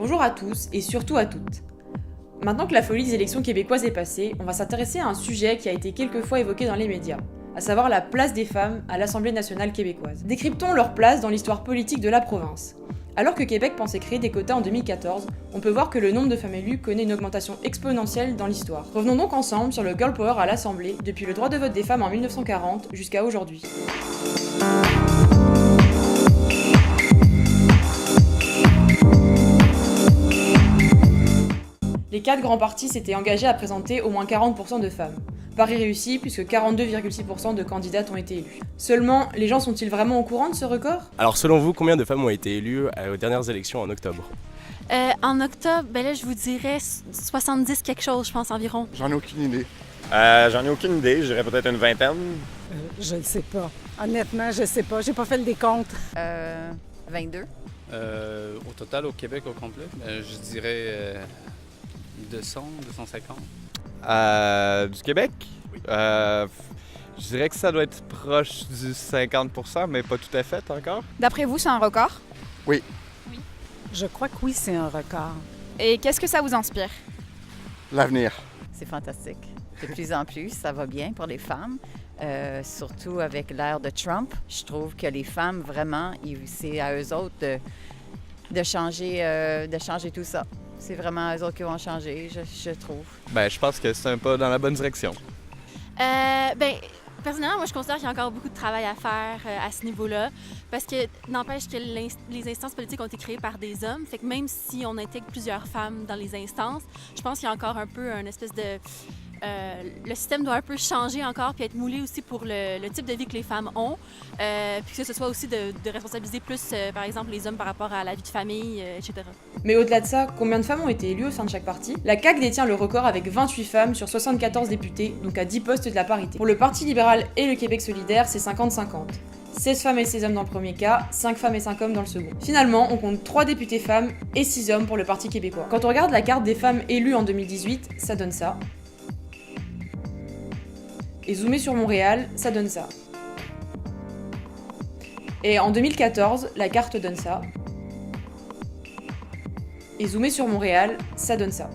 Bonjour à tous et surtout à toutes. Maintenant que la folie des élections québécoises est passée, on va s'intéresser à un sujet qui a été quelquefois évoqué dans les médias, à savoir la place des femmes à l'Assemblée nationale québécoise. Décryptons leur place dans l'histoire politique de la province. Alors que Québec pensait créer des quotas en 2014, on peut voir que le nombre de femmes élues connaît une augmentation exponentielle dans l'histoire. Revenons donc ensemble sur le girl power à l'Assemblée, depuis le droit de vote des femmes en 1940 jusqu'à aujourd'hui. Les 4 grands partis s'étaient engagés à présenter au moins 40% de femmes. Pari réussi, puisque 42,6% de candidates ont été élues. Seulement, les gens sont-ils vraiment au courant de ce record ? Alors selon vous, combien de femmes ont été élues aux dernières élections en octobre ? En octobre, là, je vous dirais 70 quelque chose, je pense, environ. J'en ai aucune idée. J'en ai aucune idée, je dirais peut-être une vingtaine. Je ne sais pas. Honnêtement, je ne sais pas. J'ai pas fait le décompte. 22. Au total, au Québec au complet, je dirais 200, 250. Du Québec? Oui. Je dirais que ça doit être proche du 50%, mais pas tout à fait encore. D'après vous, c'est un record? Je crois que oui, c'est un record. Et qu'est-ce que ça vous inspire? L'avenir. C'est fantastique. De plus en plus, ça va bien pour les femmes. Surtout avec l'ère de Trump. Je trouve que les femmes, vraiment, c'est à eux autres de changer tout ça. C'est vraiment eux autres qui vont changer, je trouve. Je pense que c'est un pas dans la bonne direction. Personnellement, moi, je considère qu'il y a encore beaucoup de travail à faire à ce niveau-là, parce que n'empêche que les instances politiques ont été créées par des hommes, fait que même si on intègre plusieurs femmes dans les instances, je pense qu'il y a encore un peu une espèce de... le système doit un peu changer encore puis être moulé aussi pour le type de vie que les femmes ont, puis que ce soit aussi de responsabiliser plus, par exemple, les hommes par rapport à la vie de famille, etc. Mais au-delà de ça, combien de femmes ont été élues au sein de chaque parti ? La CAQ détient le record avec 28 femmes sur 74 députés, donc à 10 postes de la parité. Pour le Parti libéral et le Québec solidaire, c'est 50-50. 16 femmes et 16 hommes dans le premier cas, 5 femmes et 5 hommes dans le second. Finalement, on compte 3 députés femmes et 6 hommes pour le Parti québécois. Quand on regarde la carte des femmes élues en 2018, ça donne ça. Et zoomer sur Montréal, ça donne ça. Et en 2014, la carte donne ça. Et zoomer sur Montréal, ça donne ça.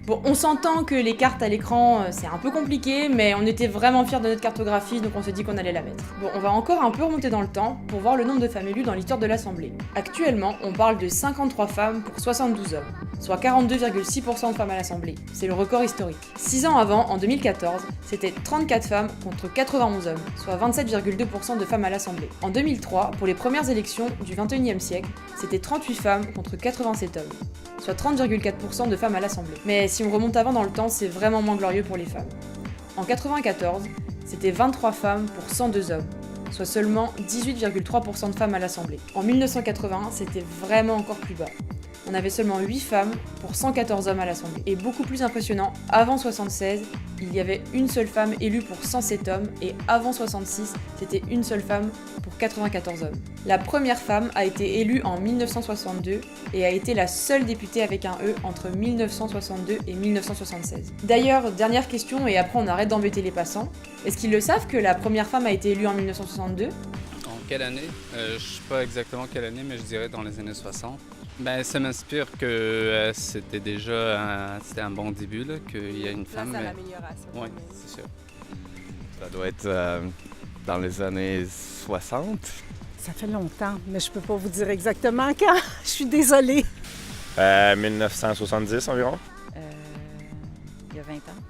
Bon, on s'entend que les cartes à l'écran, c'est un peu compliqué, mais on était vraiment fiers de notre cartographie, donc on s'est dit qu'on allait la mettre. Bon, on va encore un peu remonter dans le temps pour voir le nombre de femmes élues dans l'histoire de l'Assemblée. Actuellement, on parle de 53 femmes pour 72 hommes, soit 42,6% de femmes à l'Assemblée. C'est le record historique. 6 ans avant, en 2014, c'était 34 femmes contre 91 hommes, soit 27,2% de femmes à l'Assemblée. En 2003, pour les premières élections du 21e siècle, c'était 38 femmes contre 87 hommes, soit 30,4% de femmes à l'Assemblée. Mais si on remonte avant dans le temps, c'est vraiment moins glorieux pour les femmes. En 94, c'était 23 femmes pour 102 hommes, soit seulement 18,3% de femmes à l'Assemblée. En 1980, c'était vraiment encore plus bas. On avait seulement 8 femmes pour 114 hommes à l'Assemblée. Et beaucoup plus impressionnant, avant 76, il y avait une seule femme élue pour 107 hommes, et avant 66, c'était une seule femme pour 94 hommes. La première femme a été élue en 1962 et a été la seule députée avec un E entre 1962 et 1976. D'ailleurs, dernière question, et après on arrête d'embêter les passants, est-ce qu'ils le savent que la première femme a été élue en 1962 ? En quelle année? Je sais pas exactement quelle année, mais je dirais dans les années 60. Ça m'inspire que c'était déjà un bon début, là, qu'il y a une femme. Place à l'amélioration. Oui, c'est sûr. Ça doit être dans les années 60. Ça fait longtemps, mais je peux pas vous dire exactement quand. Je suis désolée. 1970 environ. Il y a 20 ans.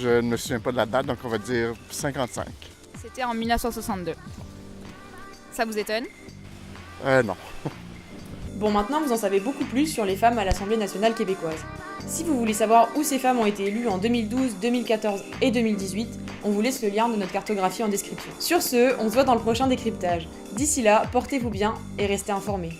Je ne me souviens pas de la date, donc on va dire 55. C'était en 1962. Ça vous étonne? Non. Bon, maintenant vous en savez beaucoup plus sur les femmes à l'Assemblée nationale québécoise. Si vous voulez savoir où ces femmes ont été élues en 2012, 2014 et 2018, on vous laisse le lien de notre cartographie en description. Sur ce, on se voit dans le prochain décryptage. D'ici là, portez-vous bien et restez informés.